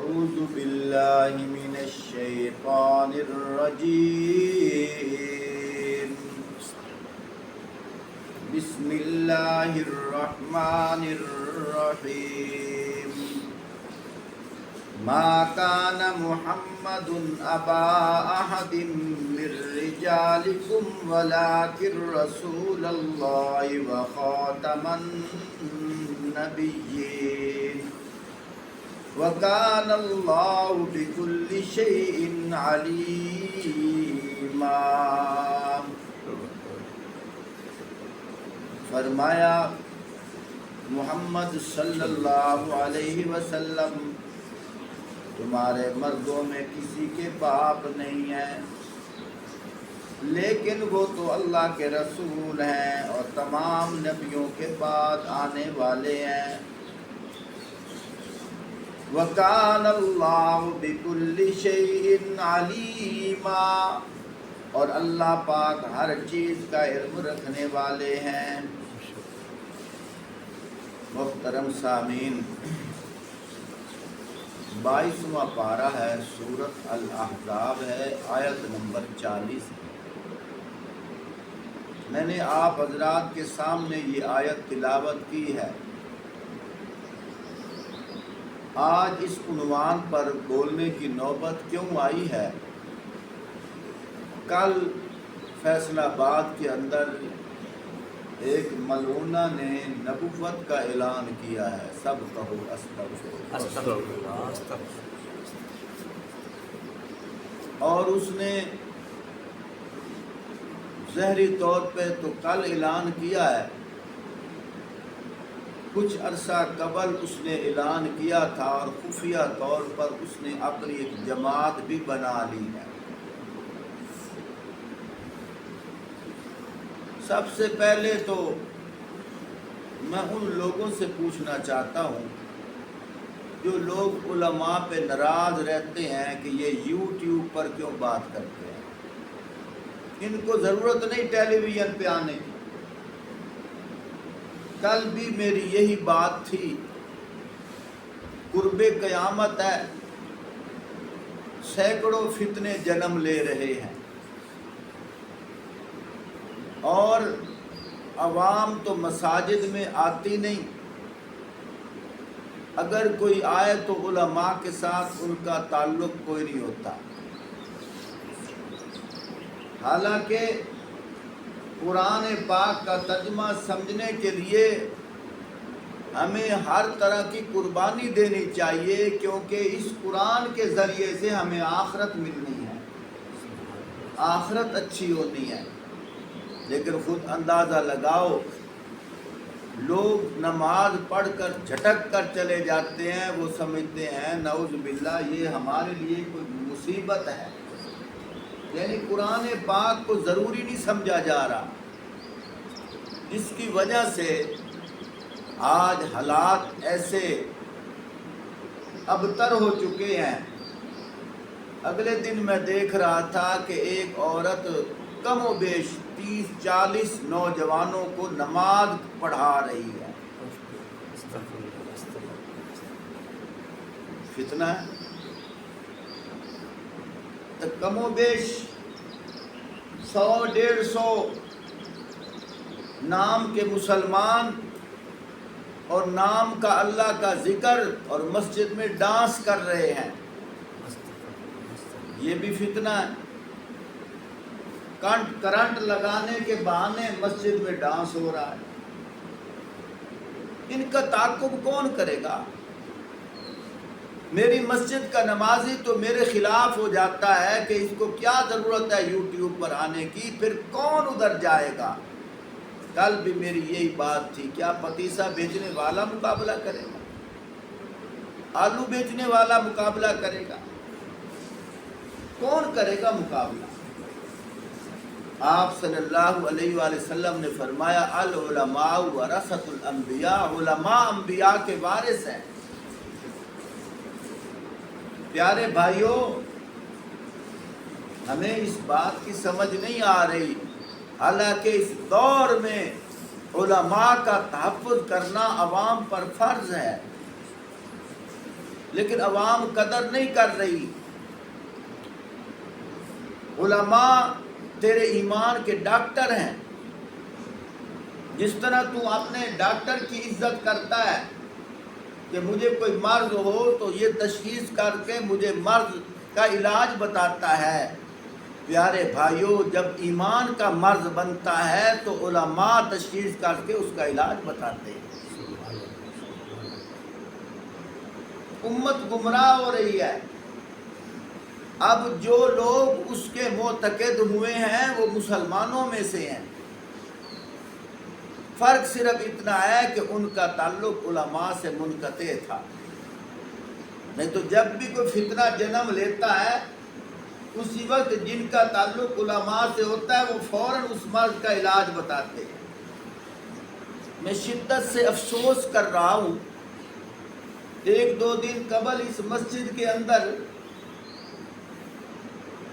أعوذ بالله من الشيطان الرجيم بسم الله الرحمن الرحيم ما كان محمد أبا أحد من رجالكم ولكن رسول الله وخاتم النبيين وكان الله بكل شيء عليما۔ فرمایا محمد صلی اللہ علیہ وسلم تمہارے مردوں میں کسی کے باپ نہیں ہیں، لیکن وہ تو اللہ کے رسول ہیں اور تمام نبیوں کے بعد آنے والے ہیں۔ وَكَانَ اللَّهُ بِكُلِّ شَيْءٍ عَلِيمًا، اور اللہ پاک ہر چیز کا علم رکھنے والے ہیں۔ محترم سامعین، 22واں پارہ ہے، سورۃ الاحزاب ہے، آیت نمبر 40۔ میں نے آپ حضرات کے سامنے یہ آیت تلاوت کی ہے۔ آج اس عنوان پر بولنے کی نوبت کیوں آئی ہے؟ کل فیصل آباد کے اندر ایک ملعونہ نے نبوت کا اعلان کیا ہے، سب کہو استغفر۔ اور اس نے ظاہری طور پہ تو کل اعلان کیا ہے، کچھ عرصہ قبل اس نے اعلان کیا تھا اور خفیہ طور پر اس نے اپنی ایک جماعت بھی بنا لی ہے۔ سب سے پہلے تو میں ان لوگوں سے پوچھنا چاہتا ہوں جو لوگ علماء پہ ناراض رہتے ہیں کہ یہ یوٹیوب پر کیوں بات کرتے ہیں، ان کو ضرورت نہیں ٹیلی ویژن پہ آنے کی۔ کل بھی میری یہی بات تھی، قرب قیامت ہے، سینکڑوں فتنے جنم لے رہے ہیں اور عوام تو مساجد میں آتی نہیں، اگر کوئی آئے تو علماء کے ساتھ ان کا تعلق کوئی نہیں ہوتا۔ حالانکہ قرآن پاک کا ترجمہ سمجھنے کے لیے ہمیں ہر طرح کی قربانی دینی چاہیے، کیونکہ اس قرآن کے ذریعے سے ہمیں آخرت ملنی ہے، آخرت اچھی ہونی ہے۔ لیکن خود اندازہ لگاؤ، لوگ نماز پڑھ کر جھٹک کر چلے جاتے ہیں، وہ سمجھتے ہیں نعوذ باللہ یہ ہمارے لیے کوئی مصیبت ہے، یعنی قرآن پاک کو ضروری نہیں سمجھا جا رہا، جس کی وجہ سے آج حالات ایسے ابتر ہو چکے ہیں۔ اگلے دن میں دیکھ رہا تھا کہ ایک عورت کم و بیش 30-40 نوجوانوں کو نماز پڑھا رہی ہے۔ فتنہ ہے، تو کم و بیش 100-150 نام کے مسلمان اور نام کا اللہ کا ذکر اور مسجد میں ڈانس کر رہے ہیں، یہ بھی فتنہ ہے۔ کرنٹ لگانے کے بہانے مسجد میں ڈانس ہو رہا ہے، ان کا تعاقب کون کرے گا؟ میری مسجد کا نمازی تو میرے خلاف ہو جاتا ہے کہ اس کو کیا ضرورت ہے یوٹیوب پر آنے کی، پھر کون ادھر جائے گا؟ کل بھی میری یہی بات تھی، کیا پتیسا بیچنے والا مقابلہ کرے گا؟ آلو بیچنے والا مقابلہ کرے گا؟ کون کرے گا مقابلہ؟ آپ صلی اللہ علیہ وآلہ وسلم نے فرمایا العلماء ورثۃ الانبیاء، علماء انبیاء کے وارث ہیں۔ پیارے بھائیوں، ہمیں اس بات کی سمجھ نہیں آ رہی، حالانکہ اس دور میں علماء کا تحفظ کرنا عوام پر فرض ہے، لیکن عوام قدر نہیں کر رہی۔ علماء تیرے ایمان کے ڈاکٹر ہیں، جس طرح تو اپنے ڈاکٹر کی عزت کرتا ہے کہ مجھے کوئی مرض ہو تو یہ تشخیص کر کے مجھے مرض کا علاج بتاتا ہے، پیارے بھائیوں جب ایمان کا مرض بنتا ہے تو علماء تشخیص کر کے اس کا علاج بتاتے ہیں۔ امت گمراہ ہو رہی ہے۔ اب جو لوگ اس کے معتقد ہوئے ہیں وہ مسلمانوں میں سے ہیں، فرق صرف اتنا ہے کہ ان کا تعلق علماء سے منقطع تھا، نہیں تو جب بھی کوئی فتنہ جنم لیتا ہے اسی وقت جن کا تعلق علماء سے ہوتا ہے وہ فوراً اس مرض کا علاج بتاتے ہیں۔ میں شدت سے افسوس کر رہا ہوں، ایک دو دن قبل اس مسجد کے اندر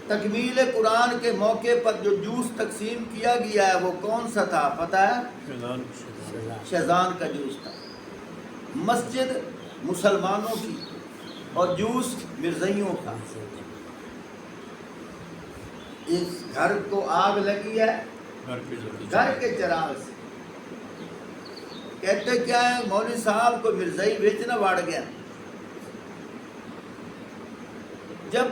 تکمیل قرآن کے موقع پر جو جوس تقسیم کیا گیا ہے وہ کون سا تھا پتہ ہے؟ شیزان کا جوس تھا۔ مسجد مسلمانوں کی اور جوس مرزائیوں کا۔ اس گھر کو آگ لگی ہے گھر کے چراغ سے، کہتے کیا ہے مولوی صاحب کو مرزائی بیچنا بڑھ گیا۔ جب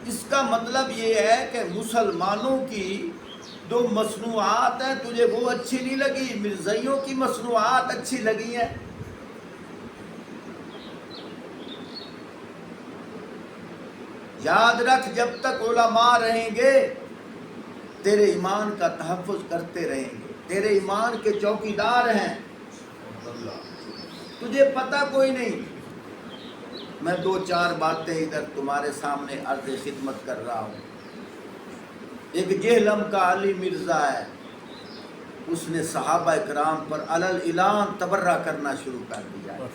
اس کا مطلب یہ ہے کہ مسلمانوں کی جو مصنوعات ہیں تجھے وہ اچھی نہیں لگی، مرزائیوں کی مصنوعات اچھی لگی ہیں۔ یاد رکھ جب تک علماء رہیں گے تیرے ایمان کا تحفظ کرتے رہیں گے، تیرے ایمان کے چوکیدار ہیں، تجھے پتہ کوئی نہیں۔ میں دو چار باتیں ادھر تمہارے سامنے عرض خدمت کر رہا ہوں۔ ایک جہلم کا علی مرزا ہے، اس نے صحابہ اکرام پر علل اعلان تبرہ کرنا شروع کر دیا ہے۔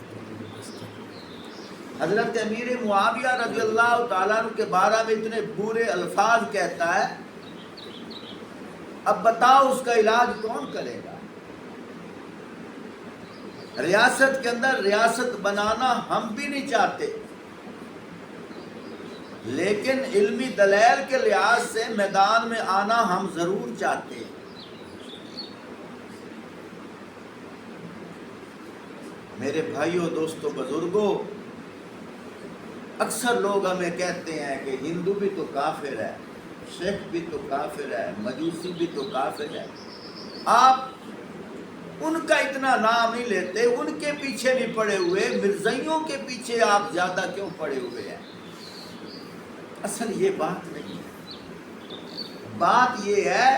حضرت امیر معاویہ رضی اللہ تعالیٰ عنہ کے بارے میں اتنے برے الفاظ کہتا ہے، اب بتاؤ اس کا علاج کون کرے گا؟ ریاست کے اندر ریاست بنانا ہم بھی نہیں چاہتے، لیکن علمی دلائل کے لحاظ سے میدان میں آنا ہم ضرور چاہتے ہیں۔ میرے بھائیوں دوستوں بزرگوں، اکثر لوگ ہمیں کہتے ہیں کہ ہندو بھی تو کافر ہے، سکھ بھی تو کافر ہے، مجوسی بھی تو کافر ہے۔ آپ ان کا اتنا نام نہیں لیتے، ان کے پیچھے نہیں پڑے ہوئے، مرزائیوں کے پیچھے آپ زیادہ کیوں پڑے ہوئے ہیں؟ اصل یہ بات نہیں ہے، بات یہ ہے،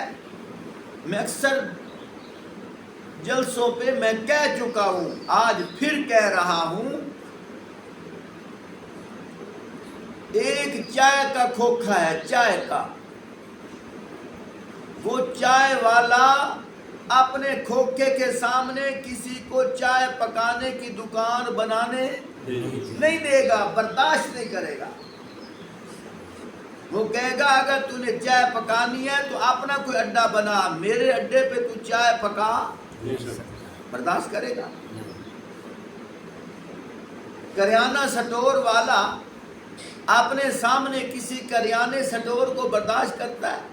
میں اکثر جلسوں پہ میں کہہ چکا ہوں، آج پھر کہہ رہا ہوں، ایک چائے کا کھوکھا ہے، چائے کا، وہ چائے والا اپنے کھوکھے کے سامنے کسی کو چائے پکانے کی دکان بنانے نہیں دے گا، برداشت نہیں کرے گا۔ وہ کہے گا اگر تو نے چائے پکانی ہے تو اپنا کوئی اڈا بنا، میرے اڈے پہ تو چائے پکا، برداشت کرے گا؟ کریانہ سٹور والا اپنے سامنے کسی کریانے سٹور کو برداشت کرتا ہے؟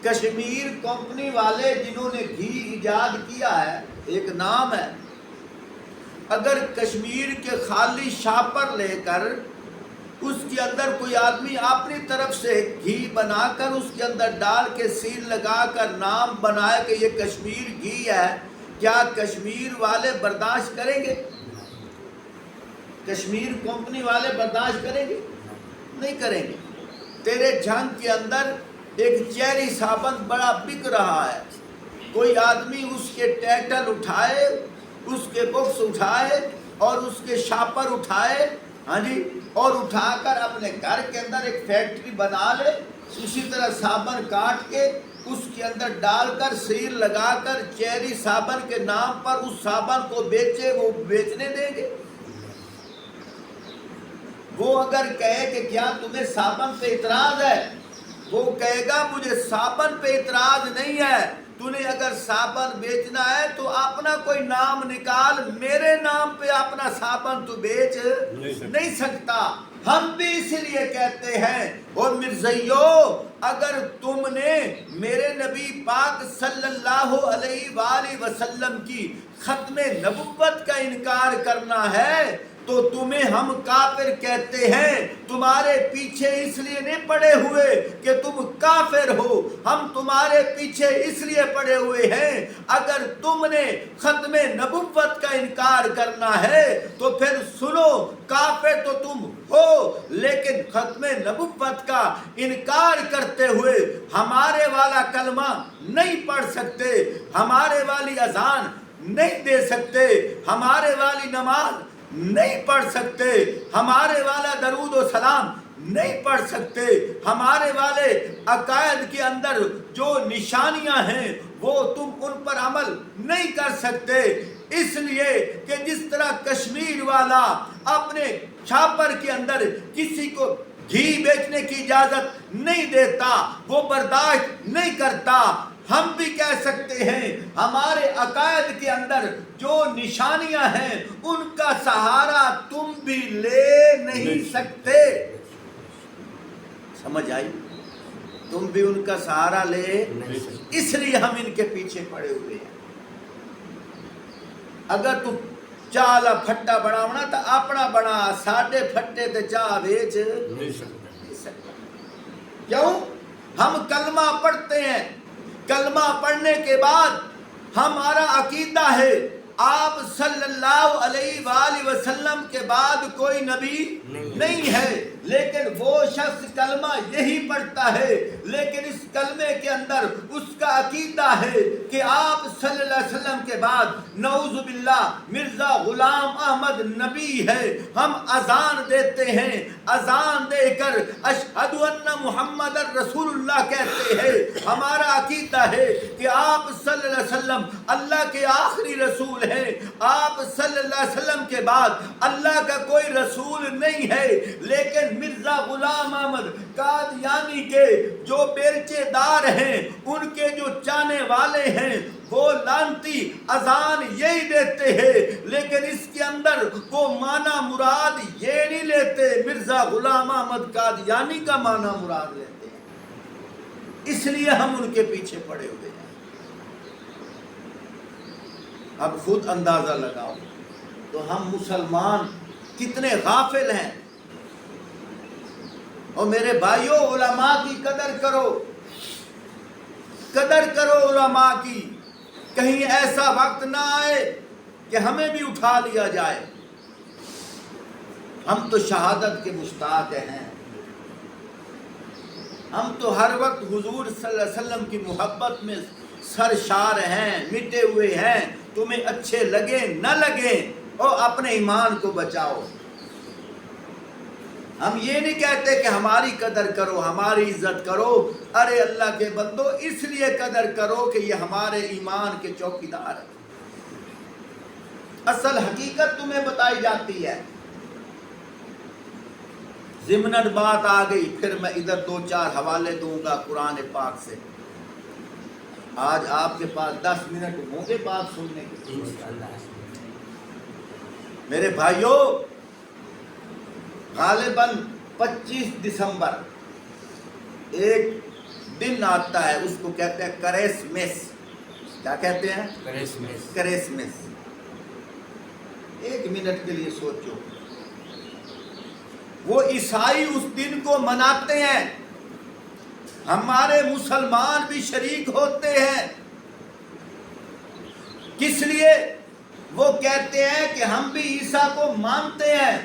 کشمیر کمپنی والے جنہوں نے گھی ایجاد کیا ہے، ایک نام ہے، اگر کشمیر کے خالی شاپر لے کر اس کے اندر کوئی آدمی اپنی طرف سے گھی بنا کر اس کے اندر ڈال کے سیل لگا کر نام بنائے کہ یہ کشمیر گھی ہے، کیا کشمیر والے برداشت کریں گے؟ کشمیر کمپنی والے برداشت کریں گے؟ نہیں کریں گے۔ تیرے جھنگ کے اندر ایک چیری صابن بڑا بک رہا ہے، کوئی آدمی اس کے ٹیٹل اٹھائے، اس کے بکس اٹھائے اور اس کے شاپر اٹھائے، ہاں جی، اور اٹھا کر اپنے گھر کے اندر ایک فیکٹری بنا لے، اسی طرح صابن کاٹ کے اس کے اندر ڈال کر سیل لگا کر چیری صابن کے نام پر اس صابن کو بیچے، وہ بیچنے دیں گے؟ وہ اگر کہے کہ کیا تمہیں صابن پہ اعتراض ہے، وہ کہے گا مجھے صابن پہ اعتراض نہیں ہے، تو نے اگر صابن بیچنا ہے تو اپنا کوئی نام نکال، میرے نام پہ اپنا صابن تو بیچ نہیں سکتا۔ ہم بھی اس لیے کہتے ہیں اور مرزائیو اگر تم نے میرے نبی پاک صلی اللہ علیہ وآلہ وسلم کی ختم نبوت کا انکار کرنا ہے تو تمہیں ہم کافر کہتے ہیں۔ تمہارے پیچھے اس لیے نہیں پڑے ہوئے کہ تم کافر ہو، ہم تمہارے پیچھے اس لیے پڑے ہوئے ہیں اگر تم نے ختم نبوت کا انکار کرنا ہے تو پھر سنو، کافر تو تم ہو لیکن ختم نبوت کا انکار کرتے ہوئے ہمارے والا کلمہ نہیں پڑھ سکتے، ہمارے والی اذان نہیں دے سکتے، ہمارے والی نماز نہیں پڑھ سکتے، ہمارے والا درود و سلام نہیں پڑھ سکتے، ہمارے والے عقائد کے اندر جو نشانیاں ہیں وہ تم ان پر عمل نہیں کر سکتے، اس لیے کہ جس طرح کشمیر والا اپنے چھاپر کے اندر کسی کو گھی بیچنے کی اجازت نہیں دیتا، وہ برداشت نہیں کرتا، ہم بھی کہہ سکتے ہیں ہمارے عقائد کے اندر جو نشانیاں ہیں ان کا سہارا تم بھی لے نہیں سکتے۔ سمجھ آئی؟ تم بھی ان کا سہارا لے نہیں سکتے، اس لیے ہم ان کے پیچھے پڑے ہوئے ہیں۔ اگر تم چالا پھٹا بناونا تو اپنا بنا، ساڑھے پھٹے تے چاہ بیچ نہیں سکتا۔ کیوں؟ ہم کلمہ پڑھتے ہیں، کلمہ پڑھنے کے بعد ہمارا عقیدہ ہے آپ صلی اللہ علیہ وآلہ وسلم کے بعد کوئی نبی نہیں ہے، لیکن وہ شخص کلمہ یہی پڑھتا ہے لیکن اس کلمے کے اندر اس کا عقیدہ ہے کہ آپ صلی اللہ علیہ وسلم کے بعد نعوذ باللہ مرزا غلام احمد نبی ہے۔ ہم اذان دیتے ہیں، اذان دے کر اشہد ان محمد رسول اللہ کہتے ہیں، ہمارا عقیدہ ہے کہ آپ صلی اللہ علیہ وسلم اللہ کے آخری رسول ہیں، آپ صلی اللہ علیہ وسلم کے بعد اللہ کا کوئی رسول نہیں ہے، لیکن مرزا غلام احمد قادیانی کے جو بیلچے دار ہیں، ان کے جو چاہنے والے ہیں، وہ لانتی اذان یہی دیتے ہیں لیکن اس کے اندر وہ معنی مراد یہ نہیں لیتے، مرزا غلام احمد قادیانی کا معنی مراد لیتے ہیں، اس لیے ہم ان کے پیچھے پڑے ہوئے ہیں۔ اب خود اندازہ لگاؤ تو ہم مسلمان کتنے غافل ہیں۔ اور میرے بھائیوں علماء کی قدر کرو، قدر کرو علماء کی، کہیں ایسا وقت نہ آئے کہ ہمیں بھی اٹھا لیا جائے۔ ہم تو شہادت کے مشتاق ہیں، ہم تو ہر وقت حضور صلی اللہ علیہ وسلم کی محبت میں سرشار ہیں، مٹے ہوئے ہیں، تمہیں اچھے لگے نہ لگے اور اپنے ایمان کو بچاؤ۔ ہم یہ نہیں کہتے کہ ہماری قدر کرو، ہماری عزت کرو، ارے اللہ کے بندو اس لیے قدر کرو کہ یہ ہمارے ایمان کے چوکیدار ہیں۔ اصل حقیقت تمہیں بتائی جاتی ہے۔ ضمناً بات آ گئی، پھر میں ادھر دو چار حوالے دوں گا قرآن پاک سے۔ آج آپ کے پاس 10 منٹ ہوں گے بات سننے کے۔ میرے بھائیوں، غالباً 25 دسمبر ایک دن آتا ہے، اس کو کہتے ہیں کرسمس۔ کیا کہتے ہیں؟ کرسمس۔ 1 منٹ کے لیے سوچو، وہ عیسائی اس دن کو مناتے ہیں، ہمارے مسلمان بھی شریک ہوتے ہیں۔ کس لیے؟ وہ کہتے ہیں کہ ہم بھی عیسیٰ کو مانتے ہیں،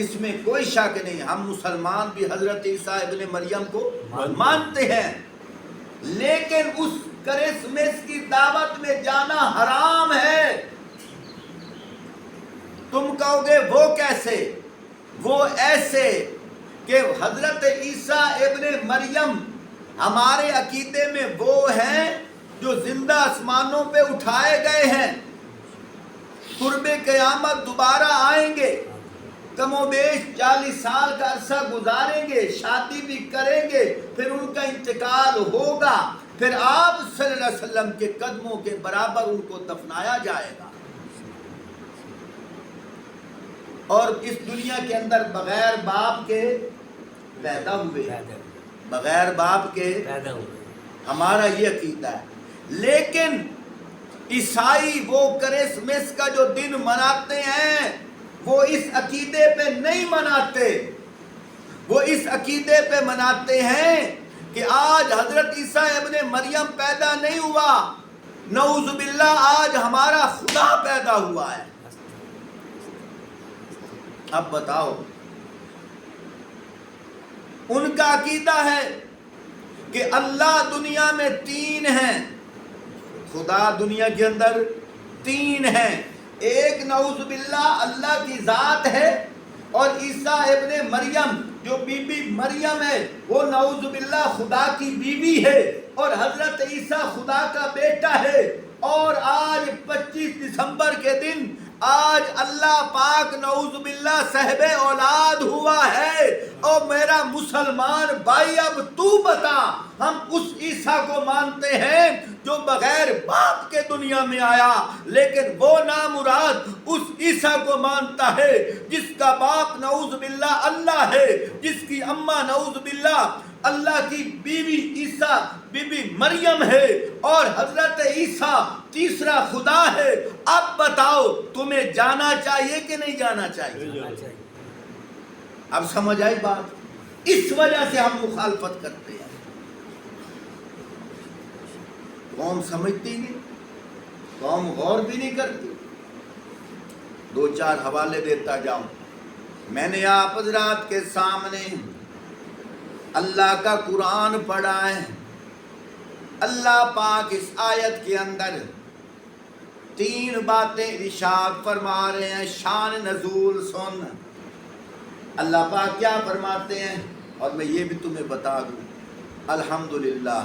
اس میں کوئی شک نہیں، ہم مسلمان بھی حضرت عیسیٰ ابن مریم کو مانتے ہیں، لیکن اس کرسمس کی دعوت میں جانا حرام ہے۔ تم کہو گے وہ کیسے؟ وہ ایسے کہ حضرت عیسیٰ ابن مریم ہمارے عقیدے میں وہ ہیں جو زندہ آسمانوں پہ اٹھائے گئے ہیں، قرب قیامت دوبارہ آئیں گے، کم و بیش 40 سال کا عرصہ گزاریں گے، شادی بھی کریں گے، پھر ان کا انتقال ہوگا، پھر آپ صلی اللہ علیہ وسلم کے قدموں کے برابر ان کو دفنایا جائے گا. اور اس دنیا کے اندر بغیر باپ کے پیدا ہوئے, بغیر باپ کے پیدا ہوئے, ہمارا یہ عقیدہ ہے. لیکن عیسائی وہ کرسمس کا جو دن مناتے ہیں وہ اس عقیدے پہ نہیں مناتے. وہ اس عقیدے پہ مناتے ہیں کہ آج حضرت عیسیٰ ابن مریم پیدا نہیں ہوا, نعوذ باللہ آج ہمارا خدا پیدا ہوا ہے. اب بتاؤ, ان کا عقیدہ ہے کہ اللہ دنیا میں تین ہیں, خدا دنیا کے اندر تین ہیں. ایک نعوذ باللہ اللہ کی ذات ہے, اور عیسیٰ ابن مریم جو بی بی مریم ہے وہ نعوذ باللہ خدا کی بیوی ہے, اور حضرت عیسیٰ خدا کا بیٹا ہے. اور آج 25 دسمبر کے دن آج اللہ پاک نعوذ باللہ صاحب اولاد ہوا ہے. اور میرا مسلمان بھائی اب تو بتا, ہم اس عیسیٰ کو مانتے ہیں جو بغیر باپ کے دنیا میں آیا, لیکن وہ نامراد اس عیسیٰ کو مانتا ہے جس کا باپ نعوذ باللہ اللہ ہے, جس کی اماں نعوذ باللہ اللہ کی بیوی عیسیٰ بی بی مریم ہے, اور حضرت عیسیٰ تیسرا خدا ہے. اب بتاؤ تمہیں جانا چاہیے کہ نہیں جانا چاہیے؟ اب سمجھ آئی بات؟ اس وجہ سے ہم مخالفت کرتے ہیں. قوم سمجھتی نہیں, قوم غور بھی نہیں کرتی. 2-4 حوالے دیتا جاؤں. میں نے آپ حضرات کے سامنے اللہ کا قرآن پڑھا ہے. اللہ پاک اس آیت کے اندر 3 باتیں ارشاد فرما رہے ہیں. شان نزول سن. اللہ پاک کیا فرماتے ہیں, اور میں یہ بھی تمہیں بتا دوں, الحمدللہ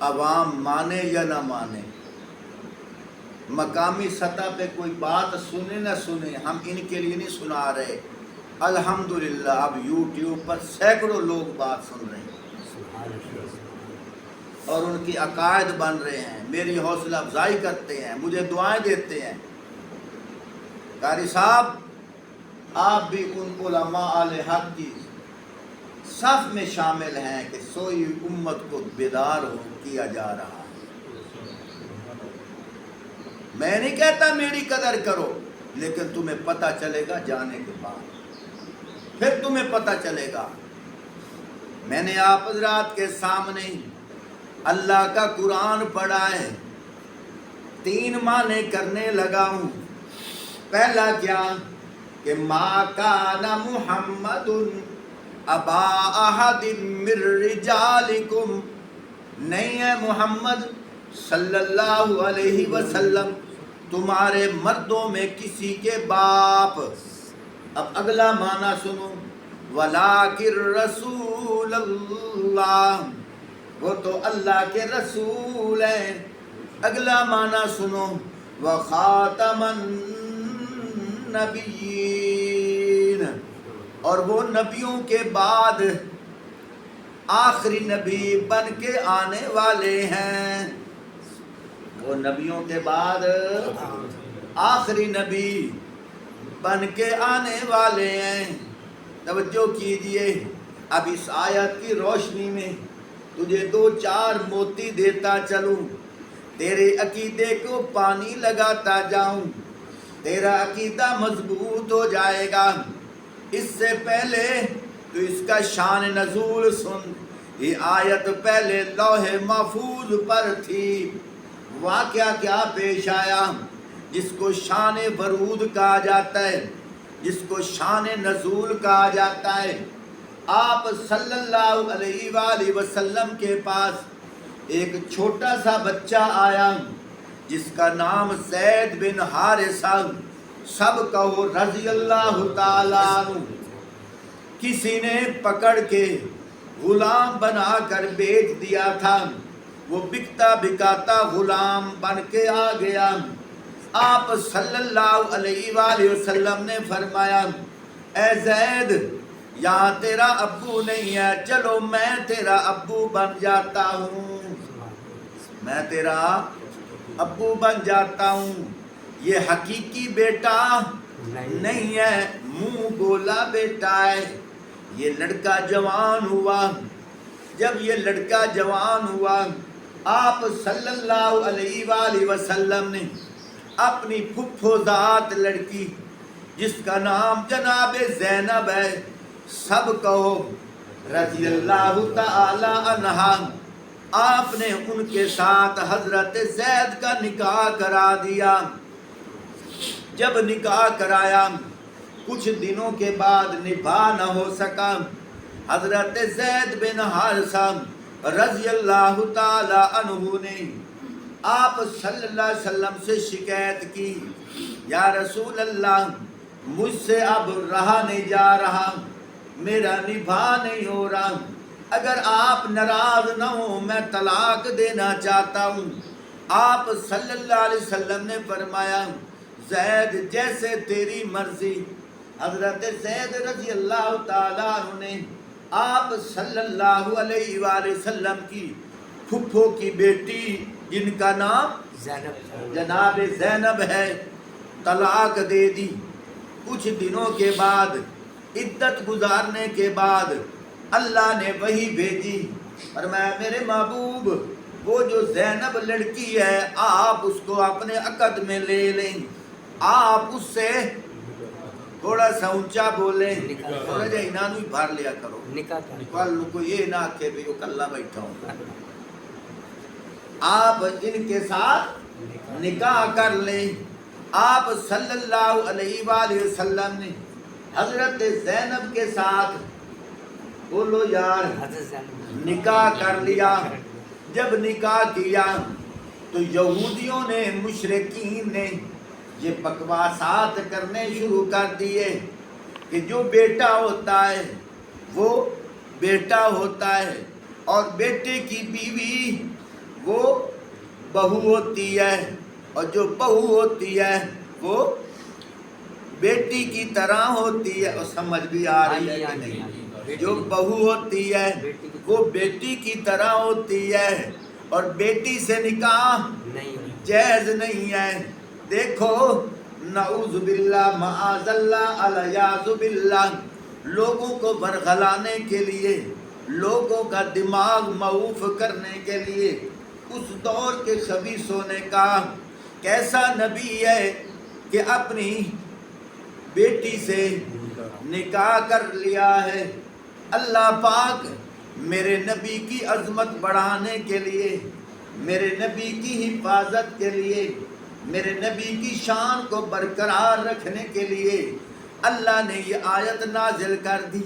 عوام مانے یا نہ مانے, مقامی سطح پہ کوئی بات سنے نہ سنے, ہم ان کے لیے نہیں سنا رہے. الحمدللہ اب یوٹیوب پر سینکڑوں لوگ بات سن رہے ہیں اور ان کی عقائد بن رہے ہیں, میری حوصلہ افزائی کرتے ہیں, مجھے دعائیں دیتے ہیں. قاری صاحب آپ بھی ان علماء اہل حق کی صف میں شامل ہیں کہ سوئی امت کو بیدار ہو کیا جا رہا ہے. میں نہیں کہتا میری قدر کرو, لیکن تمہیں پتہ چلے گا جانے کے بعد, پھر تمہیں پتہ چلے گا. میں نے آپ حضرات کے سامنے اللہ کا قرآن پڑھا ہے, 3 معنی کرنے لگا ہوں. پہلا کیا کہ ما کان محمد ابا احد من رجالکم, نہیں ہے محمد صلی اللہ علیہ وسلم تمہارے مردوں میں کسی کے باپ. اب اگلا معنی سنو, ولیکن رسول اللہ, وہ تو اللہ کے رسول ہیں. اگلا معنی سنو, وخاتم النبیین, اور وہ نبیوں کے بعد آخری نبی بن کے آنے والے ہیں. وہ نبیوں کے بعد آخری نبی بن کے آنے والے ہیں. توجہ کیجئے, اب اس آیت کی روشنی میں تجھے 2-4 موتی دیتا چلوں, تیرے عقیدے کو پانی لگاتا جاؤں, تیرا عقیدہ مضبوط ہو جائے گا. اس سے پہلے تو اس کا شان نزول سن. یہ آیت پہلے لوح محفوظ پر تھی. واقعہ کیا پیش آیا جس کو شان ورود کہا جاتا ہے, جس کو شان نزول کہا جاتا ہے. آپ صلی اللہ علیہ وآلہ وسلم کے پاس ایک چھوٹا سا بچہ آیا جس کا نام زید بن حارثہ, سب کہو رضی اللہ تعالیٰ عنہ. کسی نے پکڑ کے غلام بنا کر بیچ دیا تھا, وہ بکتا بکاتا غلام بن کے آ گیا. آپ صلی اللہ علیہ وآلہ وسلم نے فرمایا, اے زید یہاں تیرا ابو نہیں ہے, چلو میں تیرا ابو بن جاتا ہوں. میں تیرا ابو بن جاتا ہوں. یہ حقیقی بیٹا نہیں ہے، منہ بولا بیٹا ہے. یہ لڑکا جوان ہوا. جب یہ لڑکا جوان ہوا، آپ صلی اللہ علیہ وآلہ وسلم نے اپنی پھپھو ذات لڑکی جس کا نام جناب زینب ہے، سب کہو رضی اللہ تعالی عنہا، آپ نے ان کے ساتھ حضرت زید کا نکاح کرا دیا. جب نکاح کرایا کچھ دنوں کے بعد نباہ نہ ہو سکا. حضرت زید بن حارثہ رضی اللہ تعالی عنہ نے آپ صلی اللہ علیہ وسلم سے شکایت کی، یا رسول اللہ مجھ سے اب رہا نہیں جا رہا، میرا نباہ نہیں ہو رہا، اگر آپ ناراض نہ ہوں میں طلاق دینا چاہتا ہوں. آپ صلی اللہ علیہ وسلم نے فرمایا زید جیسے تیری مرضی. حضرت زید رضی اللہ تعالیٰ عنہ نے آپ صلی اللہ علیہ وآلہ وسلم کی پھپھو کی بیٹی جن کا نام جناب زینب ہے طلاق دے دی. کچھ دنوں کے بعد عدت گزارنے کے بعد اللہ نے وحی بھیجی، فرمایا میرے محبوب وہ جو زینب لڑکی ہے آپ اس کو اپنے عقد میں لے لیں. آپ اس سے تھوڑا سا اونچا بولیں، تھوڑا جا انہوں ہی بھار لیا کرو، کل کو یہ نہ کہ بھی وہ کلہ بیٹھا ہوں. آپ ان کے ساتھ نکاح کر لیں. آپ صلی اللہ علیہ وآلہ وسلم نے حضرت زینب کے ساتھ بولو یار نکاح کر لیا. جب نکاح کیا تو یہودیوں نے مشرکین نے یہ بکواسات کرنے شروع کر دیے کہ جو بیٹا ہوتا ہے وہ بیٹا ہوتا ہے اور بیٹے کی بیوی وہ بہو ہوتی ہے اور جو بہو ہوتی ہے وہ بیٹی کی طرح ہوتی ہے. اور سمجھ بھی آ رہی ہے کہ نہیں؟ جو بہو ہوتی ہے وہ بیٹی کی طرح ہوتی ہے اور بیٹی سے نکاح جائز نہیں ہے. دیکھو نعوذ باللہ معاذ اللہ الیاذ باللہ، لوگوں کو برغلانے کے لیے، لوگوں کا دماغ معوف کرنے کے لیے اس دور کے خبیثوں نے کہا کیسا نبی ہے کہ اپنی بیٹی سے نکاح کر لیا ہے. اللہ پاک میرے نبی کی عظمت بڑھانے کے لیے، میرے نبی کی حفاظت کے لیے، میرے نبی کی شان کو برقرار رکھنے کے لیے اللہ نے یہ آیت نازل کر دی.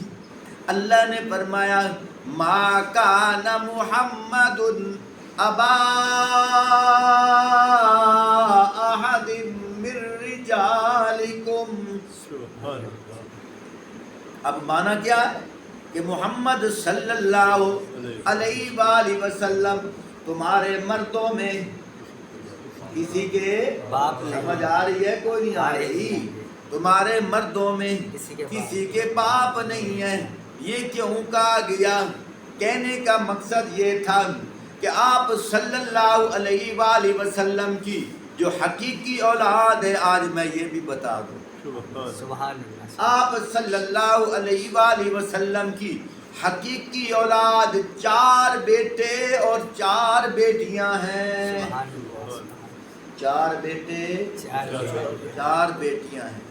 اللہ نے فرمایا ما کان محمد ابا احد من رجالکم. اب معنی کیا ہے کہ محمد صلی اللہ علیہ وآلہ وسلم تمہارے مردوں میں کسی کے باپ، سمجھ آ رہی ہے کوئی نہیں آ رہی؟ تمہارے مردوں میں کسی کے باپ نہیں ہے. یہ کیوں کہا گیا؟ کہنے کا مقصد یہ تھا کہ آپ صلی اللہ علیہ وآلہ وسلم کی جو حقیقی اولاد ہے، آج میں یہ بھی بتا دوں، آپ صلی اللہ علیہ وآلہ وسلم کی حقیقی اولاد 4 بیٹے اور 4 بیٹیاں ہیں. 4 بیٹے 4 بیٹیاں ہیں.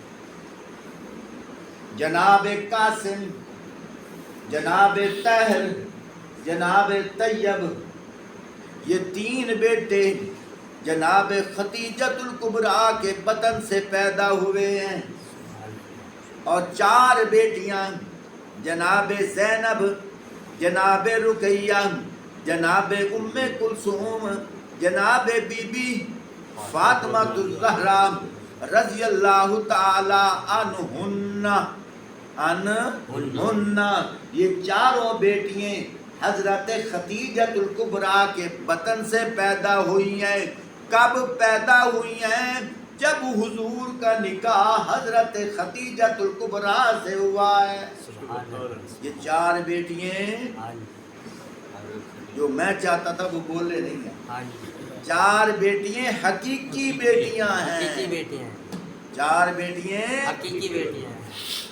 جناب قاسم، جناب طاہر، جناب طیب، یہ 3 بیٹے جناب خدیجۃ الکبریٰ کے بطن سے پیدا ہوئے ہیں اور 4 بیٹیاں جناب زینب، جناب رقیہ، جناب ام کلثوم، جناب بی بی فاطمہ الزہرا رضی اللہ تعالی عنہن. یہ 4 بیٹیاں حضرت خدیجۃ الکبریٰ کے بطن سے پیدا ہوئی ہیں. کب پیدا ہوئی ہیں؟ جب حضور کا نکاح حضرت خدیجۃ الکبریٰ سے ہوا ہے. یہ 4 بیٹیاں جو میں چاہتا تھا وہ بولے نہیں ہیں. ہاں جی. 4 بیٹیاں حقیقی بیٹیاں حقیقی ہیں. بیٹے ہیں. 4 بیٹیاں حقیقی بیٹے ہیں.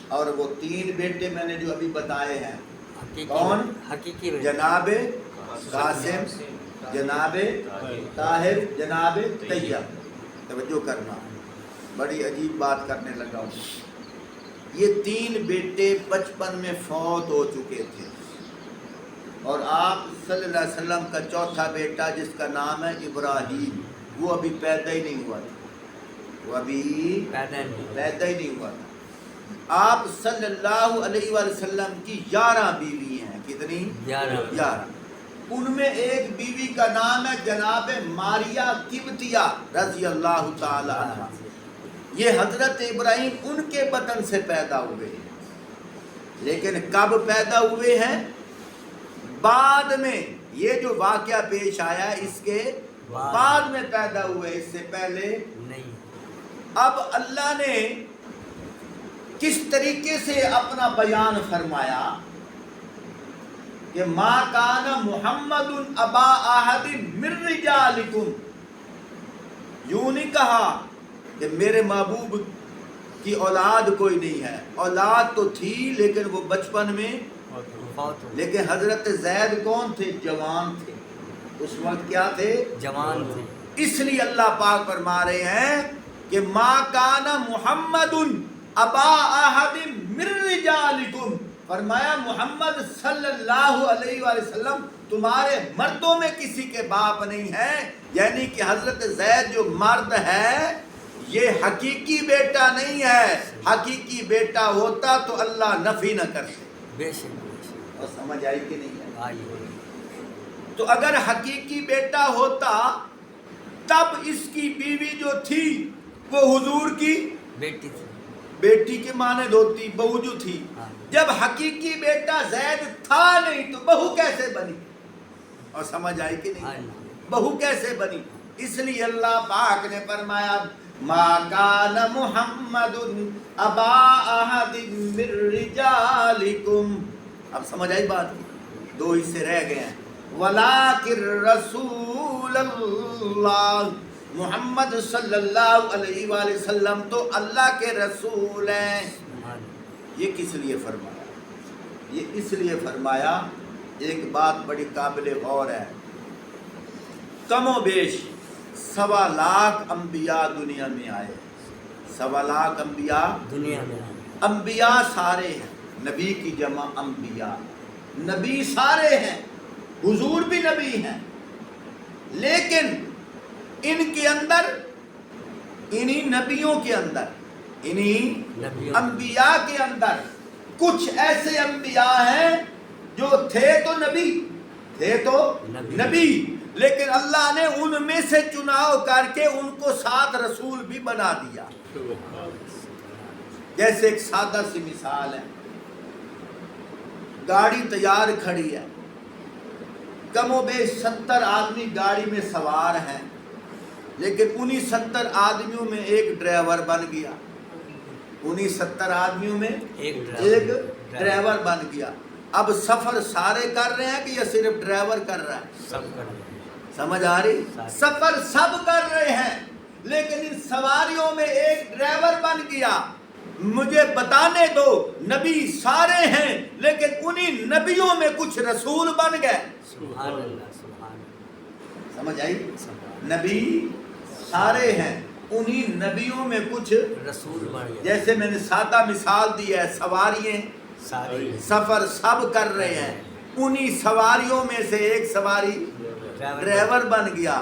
اور وہ 3 بیٹے میں نے جو ابھی بتائے ہیں. حقیقی کون؟ حقیقی بیٹے. جناب قاسم، جناب طاہر، جناب طیب. توجہ کرنا، بڑی عجیب بات کرنے لگا ہوں. یہ 3 بیٹے بچپن میں فوت ہو چکے تھے، اور آپ صلی اللہ علیہ وسلم کا چوتھا بیٹا جس کا نام ہے ابراہیم، وہ ابھی پیدا ہی نہیں ہوا تھا. وہ ابھی پیدا ہی نہیں ہوا تھا. آپ صلی اللہ علیہ وآلہ وسلم کی 11 بیوی ہیں. کتنی؟ 11. ان میں ایک بیوی کا نام ہے جناب ماریہ قبطیہ رضی اللہ تعالی عنہ. یہ حضرت ابراہیم ان کے بطن سے پیدا ہوئے ہیں. لیکن کب پیدا ہوئے ہیں؟ بعد میں. یہ جو واقعہ پیش آیا ہے اس کے بعد میں پیدا ہوئے، اس سے پہلے نہیں. اب اللہ نے کس طریقے سے اپنا بیان فرمایا کہ ما کان محمد ابا احد من رجالکم. یوں نہیں کہا کہ میرے محبوب کی اولاد کوئی نہیں ہے. اولاد تو تھی لیکن وہ بچپن میں. لیکن حضرت زید کون تھے؟ جوان تھے. اس وقت کیا تھے؟ جوان تھے. اس لیے اللہ پاک فرما رہے ہیں کہ ما کان محمد ابا احد من رجالکم. فرمایا محمد صلی اللہ علیہ وآلہ وسلم تمہارے مردوں میں کسی کے باپ نہیں ہے. یعنی کہ حضرت زید جو مرد ہے یہ حقیقی بیٹا نہیں ہے. حقیقی بیٹا ہوتا تو اللہ نفی نہ کرتے. بے شک. اور سمجھ آئی کہ نہیں ہے؟ آئی. تو اگر حقیقی بیٹا ہوتا تب اس کی بیوی جو تھی وہ حضور کی بیٹی تھی. بیٹی کے مانند ہوتی، بہو جو تھی. جب حقیقی بیٹا زید تھا نہیں تو بہو کیسے بنی؟ اور سمجھ آئی کہ نہیں؟ بہو کیسے بنی؟ اس لیے اللہ پاک نے فرمایا ما کان محمد ابا احد من رجالکم. اب سمجھ آئی بات کی؟ 2 حصے رہ گئے ہیں. ولکن رسول اللہ، محمد صلی اللہ علیہ وآلہ وسلم تو اللہ کے رسول ہیں. یہ کس لیے فرمایا؟ یہ اس لیے فرمایا، ایک بات بڑی قابل غور ہے. کم و بیش 1.25 لاکھ انبیاء دنیا میں آئے. 1.25 لاکھ انبیاء دنیا میں آئے. انبیاء سارے ہیں. نبی کی جمع انبیاء. نبی سارے ہیں، حضور بھی نبی ہیں. لیکن ان کے اندر، انہی نبیوں کے اندر، انہی انبیاء کے اندر کچھ ایسے انبیاء ہیں جو تھے تو نبی، لیکن اللہ نے ان میں سے چناؤ کر کے ان کو 7 رسول بھی بنا دیا. جیسے ایک سادہ سی مثال ہے، گاڑی تیار کھڑی ہے، کم و بیش 70 آدمی گاڑی میں سوار ہیں، لیکن انہی 70 آدمیوں میں ایک ڈرائیور بن گیا. انہی 70 آدمیوں میں ایک ڈرائیور بن گیا. اب سفر سارے کر رہے ہیں کہ یہ صرف ڈرائیور کر رہا ہے؟ سب کر رہے ہیں. سمجھ آ رہی؟ سفر سب کر رہے ہیں، لیکن ان سواریوں میں ایک ڈرائیور بن گیا. مجھے بتانے دو، نبی سارے ہیں لیکن انہی نبیوں میں کچھ رسول بن گئے. سبحان اللہ. سبحان اللہ. سمجھ آئی؟ نبی سارے ہیں، انہی نبیوں میں کچھ رسول بن گئے. جیسے میں نے سادہ مثال دی ہے، سواریاں سارے سفر سب کر رہے ہیں، انہی سواریوں میں سے ایک سواری ڈرائیور بن گیا.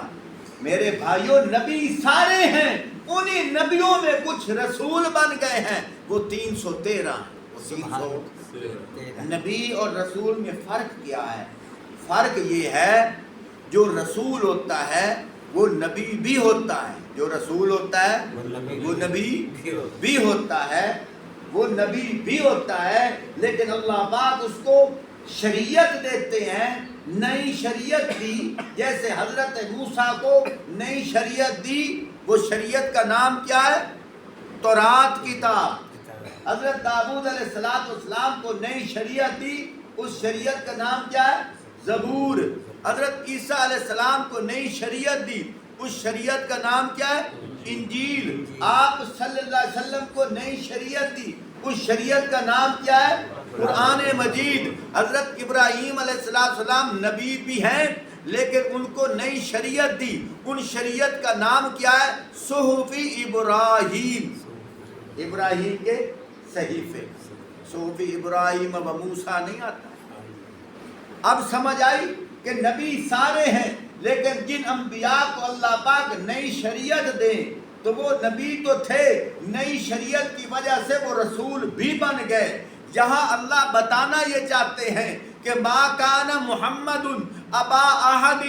میرے بھائیوں نبی سارے ہیں، انہی نبیوں میں کچھ رسول بن گئے ہیں. وہ 313 نبی اور رسول میں فرق کیا ہے؟ فرق یہ ہے جو رسول ہوتا ہے وہ نبی بھی ہوتا ہے، جو رسول ہوتا ہے وہ نبی بھی ہوتا ہے، وہ نبی بھی ہوتا ہے. لیکن اللہ پاک اس کو شریعت دیتے ہیں، نئی شریعت دی. جیسے حضرت موسیٰ کو نئی شریعت دی، وہ شریعت کا نام کیا ہے؟ تورات کتاب. حضرت داؤد علیہ السلام کو نئی شریعت دی، اس شریعت کا نام کیا ہے؟ زبور. حضرت عیسیٰ علیہ السلام کو نئی شریعت دی، اس شریعت کا نام کیا ہے؟ انجیل۔ آپ صلی اللہ علیہ وسلم کو نئی شریعت دی، اس شریعت کا نام کیا ہے؟ قرآن مجید۔ حضرت ابراہیم علیہ السلام نبی بھی ہیں لیکن ان کو نئی شریعت دی، ان شریعت کا نام کیا ہے؟ صحف ابراہیم، ابراہیم کے صحیفے، صحف ابراہیم و موسیٰ نہیں آتا۔ اب سمجھ آئی کہ نبی سارے ہیں لیکن جن انبیاء کو اللہ پاک نئی شریعت دیں تو وہ نبی تو تھے، نئی شریعت کی وجہ سے وہ رسول بھی بن گئے۔ یہاں اللہ بتانا یہ چاہتے ہیں کہ ما کان محمد ابا احد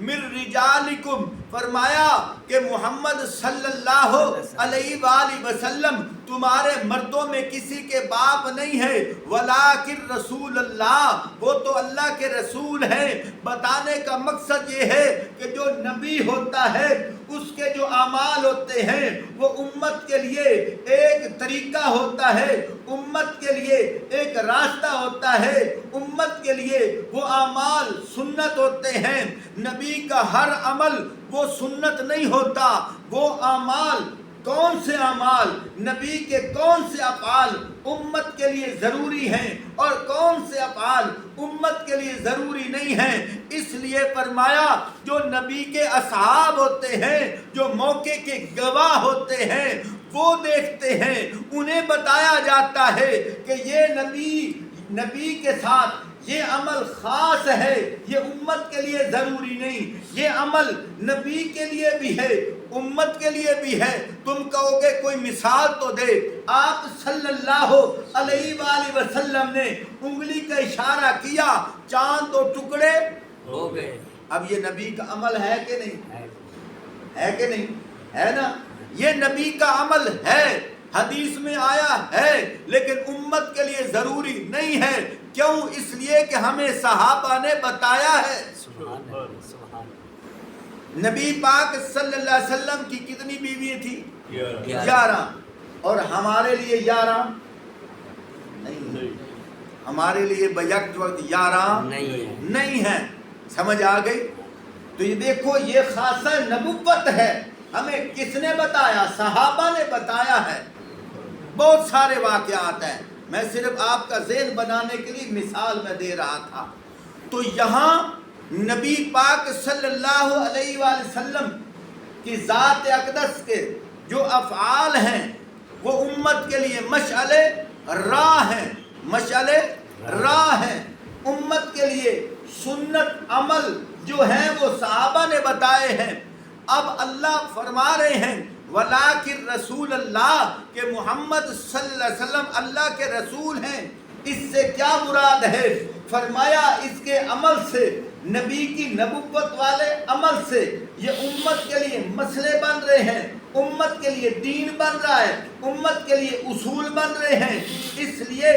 من رجالکم، فرمایا کہ محمد صلی اللہ علیہ وآلہ وسلم تمہارے مردوں میں کسی کے باپ نہیں ہے، ولیکن رسول اللہ، وہ تو اللہ کے رسول ہیں۔ بتانے کا مقصد یہ ہے کہ جو نبی ہوتا ہے اس کے جو اعمال ہوتے ہیں وہ امت کے لیے ایک طریقہ ہوتا ہے، امت کے لیے ایک راستہ ہوتا ہے، امت کے لیے وہ اعمال سنت ہوتے ہیں۔ نبی کا ہر عمل وہ سنت نہیں ہوتا، وہ اعمال، کون سے اعمال، نبی کے کون سے افعال امت کے لیے ضروری ہیں اور کون سے افعال امت کے لیے ضروری نہیں ہیں۔ اس لیے فرمایا جو نبی کے اصحاب ہوتے ہیں، جو موقع کے گواہ ہوتے ہیں، وہ دیکھتے ہیں، انہیں بتایا جاتا ہے کہ یہ نبی کے ساتھ یہ عمل خاص ہے، یہ امت کے لیے ضروری نہیں، یہ عمل نبی کے لیے بھی ہے، امت کے لیے بھی ہے۔ تم کہو گے کوئی مثال تو دے، آپ صلی اللہ علیہ وآلہ وسلم نے انگلی کا اشارہ کیا، چاند و ٹکڑے ہو گئے۔ اب یہ نبی کا عمل ہے کہ نہیں؟ ہے کہ نہیں؟ ہے نا؟ یہ نبی کا عمل ہے، حدیث میں آیا ہے لیکن امت کے لیے ضروری نہیں ہے۔ کیوں؟ اس لیے کہ ہمیں صحابہ نے بتایا ہے۔ نبی پاک صلی اللہ علیہ وسلم کی کتنی بیوی تھی؟ 11۔ اور ہمارے لیے 11 نہیں، ہمارے لیے بیک وقت 11 نہیں ہے۔ سمجھ آ گئی؟ تو یہ دیکھو یہ خاصہ نبوت ہے، ہمیں کس نے بتایا؟ صحابہ نے بتایا ہے۔ بہت سارے واقعات ہیں، میں صرف آپ کا ذہن بنانے کے لیے مثال میں دے رہا تھا۔ تو یہاں نبی پاک صلی اللہ علیہ وآلہ وسلم کی ذات اقدس کے جو افعال ہیں وہ امت کے لیے مشعل راہ ہیں، مشعل راہ ہیں، امت کے لیے سنت عمل جو ہیں وہ صحابہ نے بتائے ہیں۔ اب اللہ فرما رہے ہیں ولیکن رسول اللہ، کہ محمد صلی اللہ علیہ وسلم اللہ کے رسول ہیں۔ اس سے کیا مراد ہے؟ فرمایا اس کے عمل سے، نبی کی نبوت والے عمل سے یہ امت کے لیے مسئلے بن رہے ہیں، امت کے لیے دین بن رہا ہے، امت کے لیے اصول بن رہے ہیں۔ اس لیے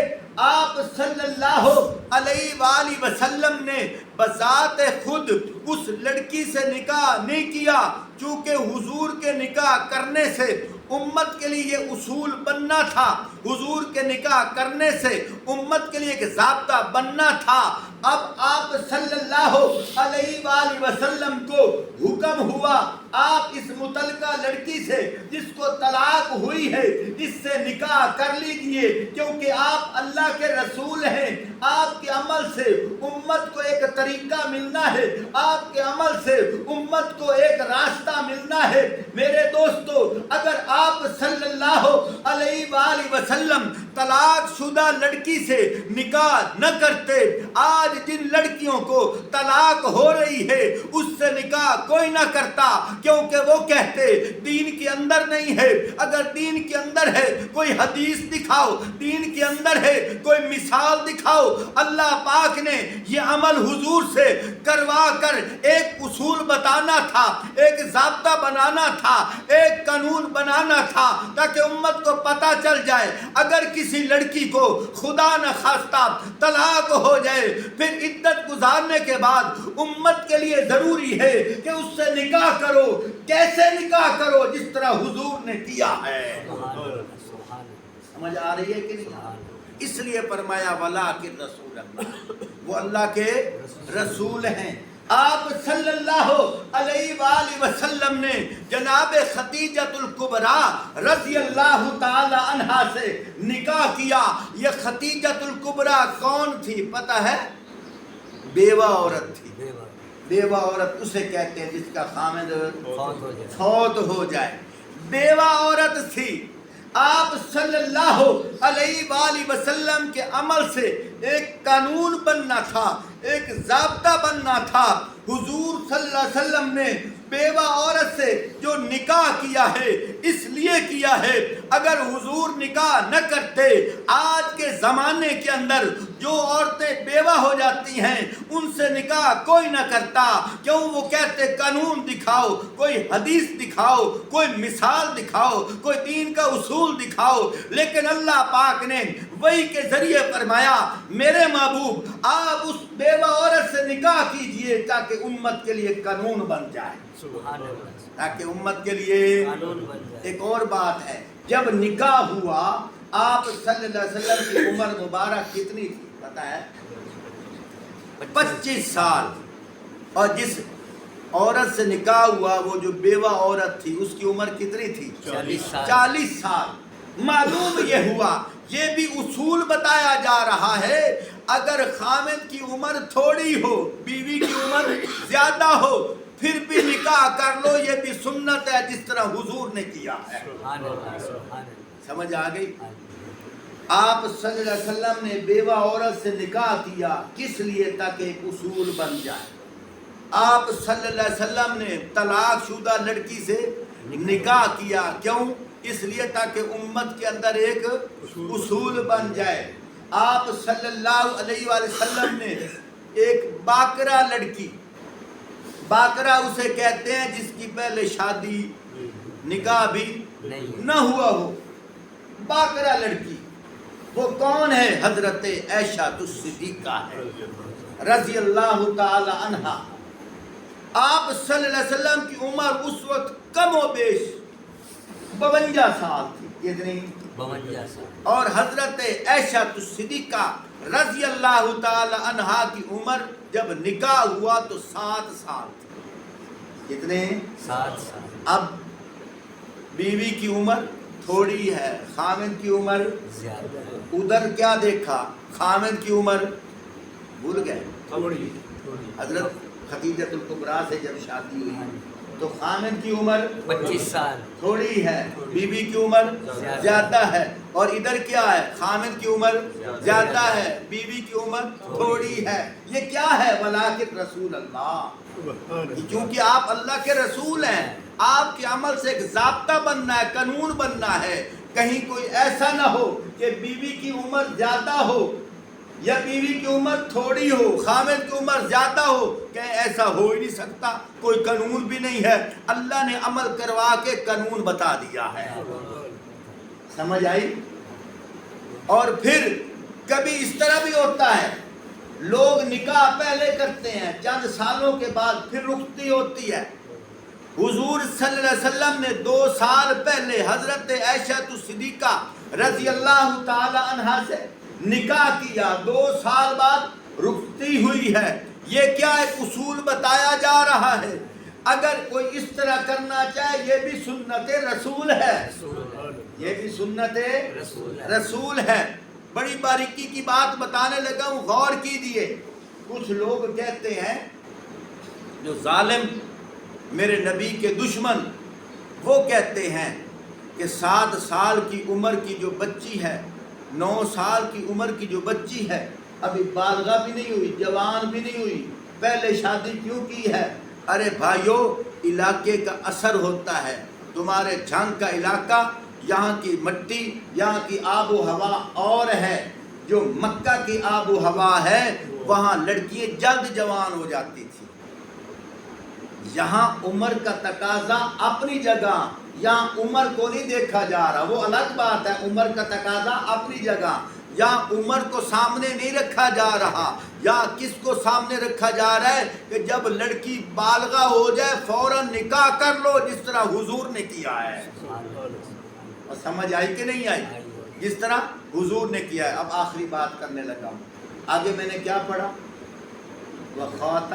آپ صلی اللہ علیہ وآلہ وسلم نے بذات خود اس لڑکی سے نکاح نہیں کیا، چونکہ حضور کے نکاح کرنے سے امت کے لیے یہ اصول بننا تھا، حضور کے نکاح کرنے سے امت کے لیے ایک ضابطہ بننا تھا۔ اب آپ صلی اللہ علیہ وآلہ وسلم کو حکم ہوا آپ اس متعلقہ لڑکی سے جس کو طلاق ہوئی ہے اس سے نکاح کر لیجئے، کیونکہ آپ اللہ کے رسول ہیں، آپ کے عمل سے امت کو ایک طریقہ ملنا ہے، آپ کے عمل سے امت کو ایک راستہ ملنا ہے۔ میرے دوستو، اگر آپ صلی اللہ علیہ وآلہ وسلم طلاق شدہ لڑکی سے نکاح نہ کرتے، آج جن لڑکیوں کو طلاق ہو رہی ہے اس سے نکاح کوئی نہ کرتا، کیونکہ وہ کہتے دین کے اندر نہیں ہے۔ اگر دین کے اندر ہے کوئی حدیث دکھاؤ، دین کے اندر ہے کوئی مثال دکھاؤ۔ اللہ پاک نے یہ عمل حضور سے کروا کر ایک اصول بتانا تھا، ایک ضابطہ بنانا تھا، ایک قانون بنانا تھا، تاکہ امت کو پتہ چل جائے اگر کسی لڑکی کو خدا نہ خواستہ طلاق ہو جائے، پھر عدت گزارنے کے بعد امت کے لیے ضروری ہے کہ اس سے نکاح کرو۔ کیسے نکاح کرو؟ جس طرح حضور نے کیا ہے۔ سمجھ آ رہی ہے کہ نہیں؟ اس لیے فرمایا ولیکن رسول اللہ، وہ اللہ کے رسول ہیں۔ آپ صلی اللہ علیہ وآلہ وسلم نے جناب خدیجۃ الکبریٰ رضی اللہ تعالی عنہا سے نکاح کیا. یہ خدیجۃ الکبریٰ کون تھی پتہ ہے؟ بیوہ عورت تھی. بیوہ عورت اسے کہتے ہیں جس کا خامد فوت ہو جائے. بیوہ عورت تھی. آپ صلی اللہ علیہ وآلہ وسلم کے عمل سے ایک قانون بننا تھا, ایک ضابطہ بننا تھا. حضور صلی اللہ علیہ وسلم نے بیوہ عورت سے جو نکاح کیا ہے اس لیے کیا ہے, اگر حضور نکاح نہ کرتے آج کے زمانے کے اندر جو عورتیں بیوہ ہو جاتی ہیں ان سے نکاح کوئی نہ کرتا. کیوں؟ وہ کہتے قانون دکھاؤ, کوئی حدیث دکھاؤ, کوئی مثال دکھاؤ, کوئی دین کا اصول دکھاؤ. لیکن اللہ پاک نے وحی کے ذریعے فرمایا میرے محبوب آپ اس بیوہ عورت سے نکاح کیجئے تاکہ امت کے لیے قانون بن جائے, تاکہ امت کے لیے. ایک اور بات ہے, جب نکاح ہوا آپ صلی اللہ علیہ وسلم کی عمر مبارک کتنی تھی پتہ ہے؟ 25 سال. اور جس عورت سے نکاح ہوا وہ جو بیوہ عورت تھی اس کی عمر کتنی تھی؟ 40 سال. معلوم یہ ہوا, یہ بھی اصول بتایا جا رہا ہے اگر خامد کی عمر تھوڑی ہو بیوی کی عمر زیادہ ہو پھر بھی نکاح کر لو, یہ بھی سنت ہے جس طرح حضور نے کیا ہے. سمجھ آ گئی؟ آپ صلی اللہ علیہ وسلم نے بیوہ عورت سے نکاح کیا کس لیے؟ تاکہ ایک اصول بن جائے. آپ صلی اللہ علیہ وسلم نے طلاق شدہ لڑکی سے نکاح کیا. کیوں؟ اس لیے تاکہ امت کے اندر ایک اصول بن جائے. آپ صلی اللہ علیہ وآلہ وسلم نے ایک باکرہ لڑکی, باکرہ اسے کہتے ہیں جس کی پہلے شادی نکاح بھی نہ ہوا ہو, باکرہ لڑکی. وہ کون ہے؟ حضرت عائشہ الصدیقہ ہے رضی اللہ تعالی عنہا. آپ صلی اللہ علیہ وسلم کی عمر اس وقت کم و بیش 52 سال تھی. کتنی؟ 52 سال. اور حضرت عائشہ الصدیقہ رضی اللہ تعالی عنہا کی عمر جب نکاح ہوا تو 7 سال تھی. کتنے؟ 7 سال. اب بیوی کی عمر تھوڑی ہے, خامد کی عمر زیادہ ہے. ادھر کیا دیکھا؟ خامد کی عمر بھول گئے. حضرت خدیجۃ الکبریٰ سے جب شادی ہوئی تو خامد کی عمر 25 سال تھوڑی ہے, بیوی کی عمر زیادہ ہے. اور ادھر کیا ہے؟ خامد کی عمر زیادہ ہے, بیوی کی عمر تھوڑی ہے. یہ کیا ہے؟ ولیکن رسول اللہ, کیونکہ آپ اللہ کے رسول ہیں, آپ کے عمل سے ایک ضابطہ بننا ہے, قانون بننا ہے. کہیں کوئی ایسا نہ ہو کہ بیوی کی عمر زیادہ ہو یا بیوی کی عمر تھوڑی ہو, خامد کی عمر زیادہ ہو, کہ ایسا ہو ہی نہیں سکتا. کوئی قانون بھی نہیں ہے, اللہ نے عمل کروا کے قانون بتا دیا ہے. سمجھ آئی؟ اور پھر کبھی اس طرح بھی ہوتا ہے لوگ نکاح پہلے کرتے ہیں, چند سالوں کے بعد پھر رخصتی ہوتی ہے. حضور صلی اللہ علیہ وسلم نے 2 سال پہلے حضرت عائشہ الصدیقہ رضی اللہ تعالی عنہا سے نکاح کیا, 2 سال بعد رخصتی ہوئی ہے. یہ کیا ایک اصول بتایا جا رہا ہے, اگر کوئی اس طرح کرنا چاہے یہ بھی سنت رسول ہے, یہ بھی سنت رسول ہے. بڑی باریکی کی بات بتانے لگا ہوں, غور کیجیے. کچھ لوگ کہتے ہیں جو ظالم میرے نبی کے دشمن, وہ کہتے ہیں کہ 7 سال کی عمر کی جو بچی ہے, 9 سال کی عمر کی جو بچی ہے, ابھی بالغہ بھی نہیں ہوئی, جوان بھی نہیں ہوئی, پہلے شادی کیوں کی ہے؟ ارے بھائیو, علاقے کا اثر ہوتا ہے. تمہارے جھنگ کا علاقہ, یہاں کی مٹی, یہاں کی آب و ہوا اور ہے. جو مکہ کی آب و ہوا ہے وہاں لڑکیاں جلد جوان ہو جاتی تھی. یہاں عمر کا تقاضا اپنی جگہ, یہاں عمر کو نہیں دیکھا جا رہا, وہ الگ بات ہے. عمر کا تقاضا اپنی جگہ, یہاں عمر کو سامنے نہیں رکھا جا رہا. یہاں کس کو سامنے رکھا جا رہا ہے کہ جب لڑکی بالغہ ہو جائے فوراً نکاح کر لو, جس طرح حضور نے کیا ہے. اور سمجھ آئی کہ نہیں آئی؟ جس طرح حضور نے کیا ہے. اب آخری بات کرنے لگا ہوں. آگے میں نے کیا پڑھا؟ وَخَاتَ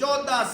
14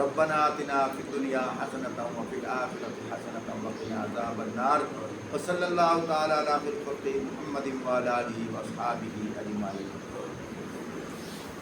ربنا آتنا فی الدنیا حسنۃ وفی الآخرۃ حسنۃ وقنا عذاب النار وصلی اللہ تعالی علی خیر خلقہ محمد وعلی آلہ واصحابہ اجمعین.